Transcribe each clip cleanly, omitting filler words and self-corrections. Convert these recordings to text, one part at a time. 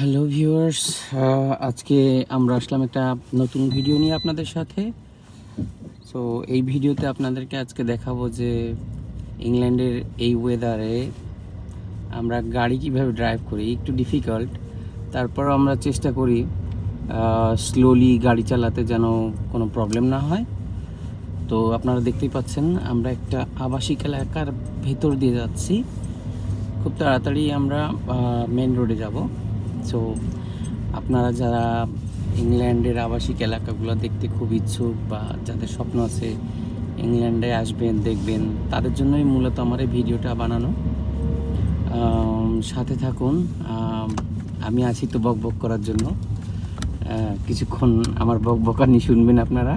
Hello viewers, আজকে আমরা আসলাম একটা নতুন ভিডিও নিয়ে আপনাদের সাথে। সো এই ভিডিওতে আপনাদেরকে আজকে দেখাবো যে ইংল্যান্ডের এই ওয়েদারে আমরা গাড়ি কিভাবে ড্রাইভ করি। একটু ডিফিকাল্ট, তারপর আমরা চেষ্টা করি স্লোলি গাড়ি চালাতে যেন কোনো প্রবলেম না হয়। তো আপনারা দেখতেই পাচ্ছেন আমরা একটা আবাসিক এলাকার ভেতর দিয়ে যাচ্ছি। খুব তাড়াতাড়ি আমরা মেন রোডে যাব। সো আপনারা যারা ইংল্যান্ডের আবাসিক এলাকাগুলো দেখতে খুব ইচ্ছুক বা যাদের স্বপ্ন আছে ইংল্যান্ডে আসবেন দেখবেন, তাদের জন্যই মূলত আমার এই ভিডিওটা বানানো। সাথে থাকুন, আমি আছি তো বকবক করার জন্য। কিছুক্ষণ আমার বকবকানি শুনবেন আপনারা।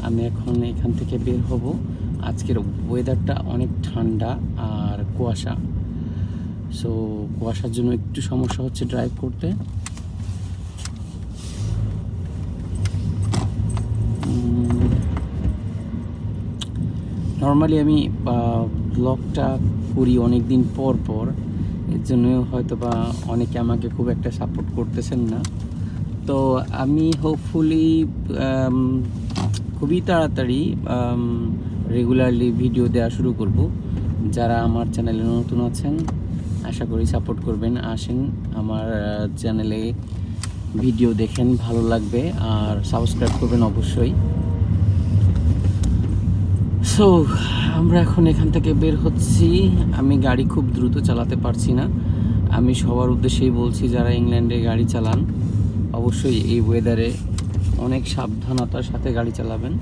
আমি এখন এখান থেকে বের হব। আজকের ওয়েদারটা অনেক ঠান্ডা আর কুয়াশা। সো কুয়াশার জন্য একটু সমস্যা হচ্ছে ড্রাইভ করতে। নর্মালি আমি ব্লগটা করি অনেক দিন পর পর, এর জন্য হয়তো বা অনেকে আমাকে খুব একটা সাপোর্ট করতেছেন না। তো আমি হোপফুলি খুবই তাড়াতাড়ি রেগুলারলি ভিডিও দেওয়া শুরু করব। যারা আমার চ্যানেলে নতুন আছেন আশা করি সাপোর্ট করবেন। আসেন আমার চ্যানেলে ভিডিও দেখেন, ভালো লাগবে, আর সাবস্ক্রাইব করবেন অবশ্যই। সো আমরা এখন এখান থেকে বের হচ্ছি। আমি গাড়ি খুব দ্রুত চালাতে পারছি না। আমি সবার উদ্দেশ্যেই বলছি, যারা ইংল্যান্ডে গাড়ি চালান অবশ্যই এই ওয়েদারে অনেক সাবধানতার সাথে গাড়ি চালাবেন,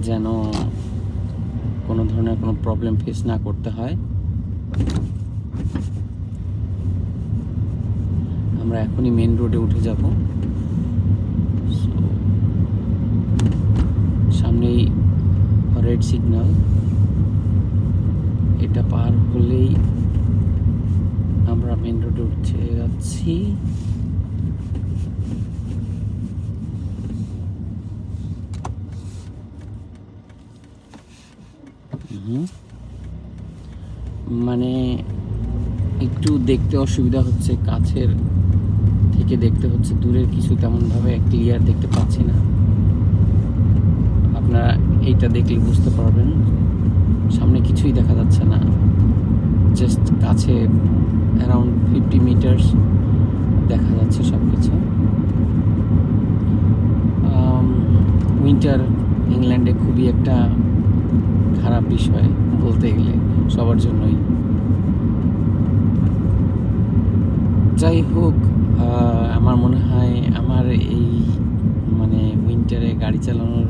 যেন কোনো ধরনের কোনো প্রবলেম ফেস না করতে হয়। আমরা এখনই মেন রোডে উঠে যাব। সামনেই রেড সিগন্যাল, এটা পার হলেই আমরা মেন রোডে উঠে যাচ্ছি। মানে একটু দেখতে অসুবিধা হচ্ছে, কাছের থেকে দেখতে হচ্ছে, দূরের কিছু তেমনভাবে ক্লিয়ার দেখতে পাচ্ছি না। আপনারা এইটা দেখলে বুঝতে পারবেন সামনে কিছুই দেখা যাচ্ছে না, জাস্ট কাছে অ্যারাউন্ড 50 মিটার্স দেখা যাচ্ছে সব কিছু। উইন্টার ইংল্যান্ডে খুবই একটা খারাপ বিষয় বলতে গেলে, সবার জন্যই। যাই হোক, আমার মনে হয় আমার এই মানে উইন্টারে গাড়ি চালানোর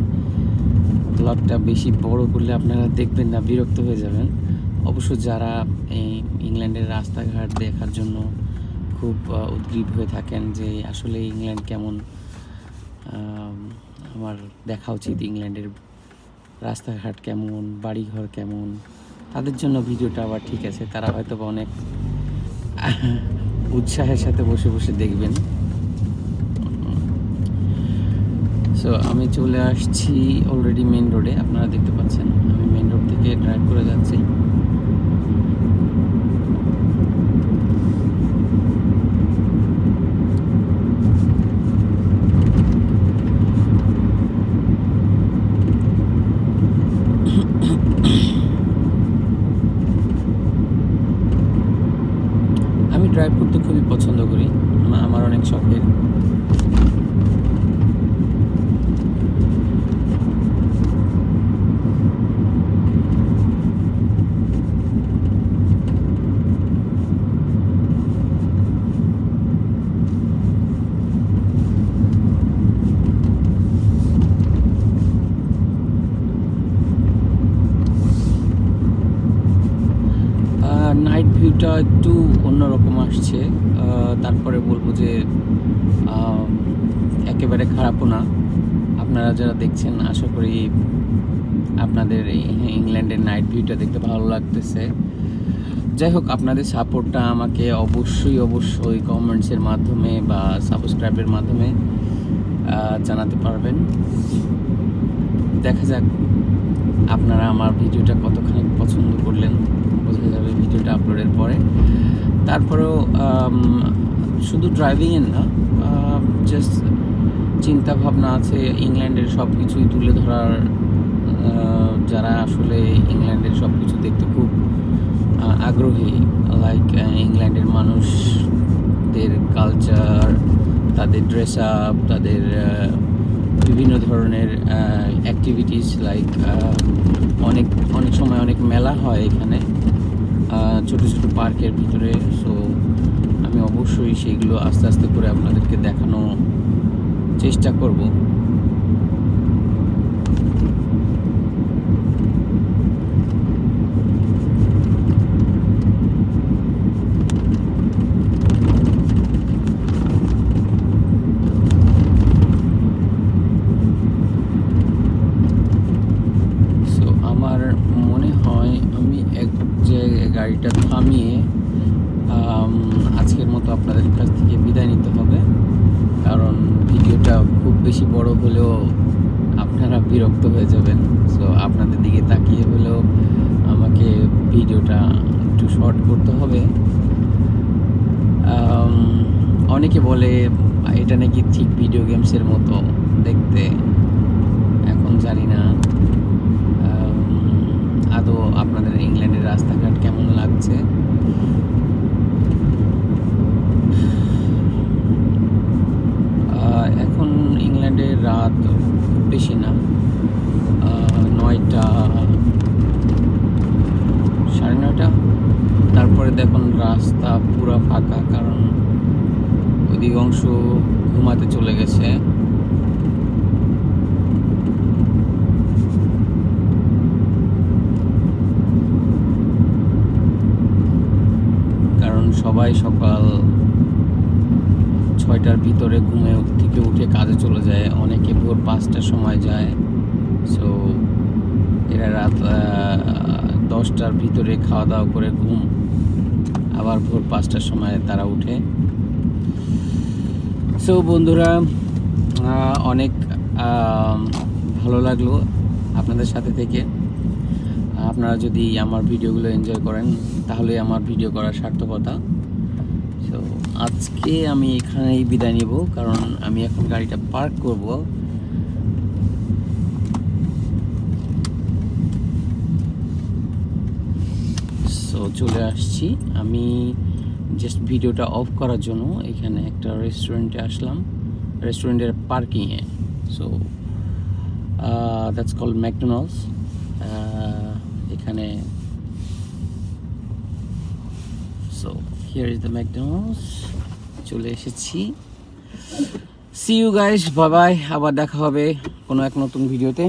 ব্লগটা বেশি বড় করলে আপনারা দেখবেন না, বিরক্ত হয়ে যাবেন। অবশ্য যারা এই ইংল্যান্ডের রাস্তাঘাট দেখার জন্য খুব উদ্গ্রীব হয়ে থাকেন যে আসলে ইংল্যান্ড কেমন, আমার দেখা উচিত ইংল্যান্ডের রাস্তাঘাট কেমন, বাড়িঘর কেমন, তাদের জন্য ভিডিওটা আবার ঠিক আছে। তারা হয়তো বা অনেক উৎসাহের সাথে বসে বসে দেখবেন। সো আমি চলে আসছি অলরেডি মেন রোডে, আপনারা দেখতে পাচ্ছেন আমি মেন রোড থেকে ড্রাইভ করে যাচ্ছি। আমি ড্রাইভ করতে খুবই পছন্দ করি, আমার অনেক শখের। নাইট ভিউটা একটু অন্যরকম আসছে, তারপরে বলবো যে একেবারে খারাপও না। আপনারা যারা দেখছেন আশা করি আপনাদের ইংল্যান্ডের নাইট ভিউটা দেখতে ভালো লাগতেছে। যাই হোক, আপনাদের সাপোর্টটা আমাকে অবশ্যই অবশ্যই কমেন্টসের মাধ্যমে বা সাবস্ক্রাইবের মাধ্যমে জানাতে পারবেন। দেখা যাক আপনারা আমার ভিডিওটা কতখানি পছন্দ করলেন, বোঝা যাবে ভিডিওটা আপলোডের পরে। তারপরেও শুধু ড্রাইভিংয়ের না, জাস্ট চিন্তা ভাবনা আছে ইংল্যান্ডের সব কিছুই তুলে ধরার। যারা আসলে ইংল্যান্ডের সব কিছু দেখতে খুব আগ্রহী, লাইক ইংল্যান্ডের মানুষদের কালচার, তাদের ড্রেস আপ, তাদের বিভিন্ন ধরনের অ্যাক্টিভিটিস, লাইক অনেক অনেক সময় অনেক মেলা হয় এখানে ছোট ছোট পার্কের ভিতরে। সো আমি অবশ্যই সেইগুলো আস্তে আস্তে করে আপনাদেরকে দেখানো চেষ্টা করব। সো আমার মনে হয় আমি এক জায়গায় গাড়িটা থামিয়ে আজকের মতো আপনাদের কাছ থেকে বিদায় নিতে হবে, কারণ ভিডিওটা খুব বেশি বড় হলেও আপনারা বিরক্ত হয়ে যাবেন। সো আপনাদের দিকে তাকিয়ে হলেও আমাকে ভিডিওটা একটু শর্ট করতে হবে। অনেকে বলে এটা নাকি ঠিক ভিডিও গেমসের মতো দেখতে। এখন জানি না আদৌ আপনাদের ইংল্যান্ডের রাস্তাঘাট কেমন লাগছে। এখন ইংল্যান্ডে রাত খুব বেশি না, 9টা 9:30। তারপরে দেখুন রাস্তা পুরো ফাঁকা, কারণ অধিকাংশ ঘুমাতে চলে গেছে। কারণ সবাই সকাল 6টার ভিতরে ঘুমে থেকে উঠে কাজে চলে যায়, অনেকে ভোর 5টার সময় যায়। সো এরা রাত 10টার ভিতরে খাওয়া দাওয়া করে ঘুম, আবার ভোর 5টার সময় তারা উঠে। সো বন্ধুরা, অনেক ভালো লাগলো আপনাদের সাথে থেকে। আপনারা যদি আমার ভিডিওগুলো এনজয় করেন তাহলে আমার ভিডিও করার সার্থকতা। সো আজকে আমি এখানেই বিদায় নিব, কারণ আমি এখন গাড়িটা পার্ক করব। সো চলে আসছি আমি জাস্ট ভিডিওটা অফ করার জন্য। এখানে একটা রেস্টুরেন্টে আসলাম, রেস্টুরেন্টের পার্কিংয়ে। So that's called McDonald's. এখানে so here is the McDonald's, চলে এসেছি। See you guys, bye bye. আবার দেখা হবে কোনো এক নতুন ভিডিওতে।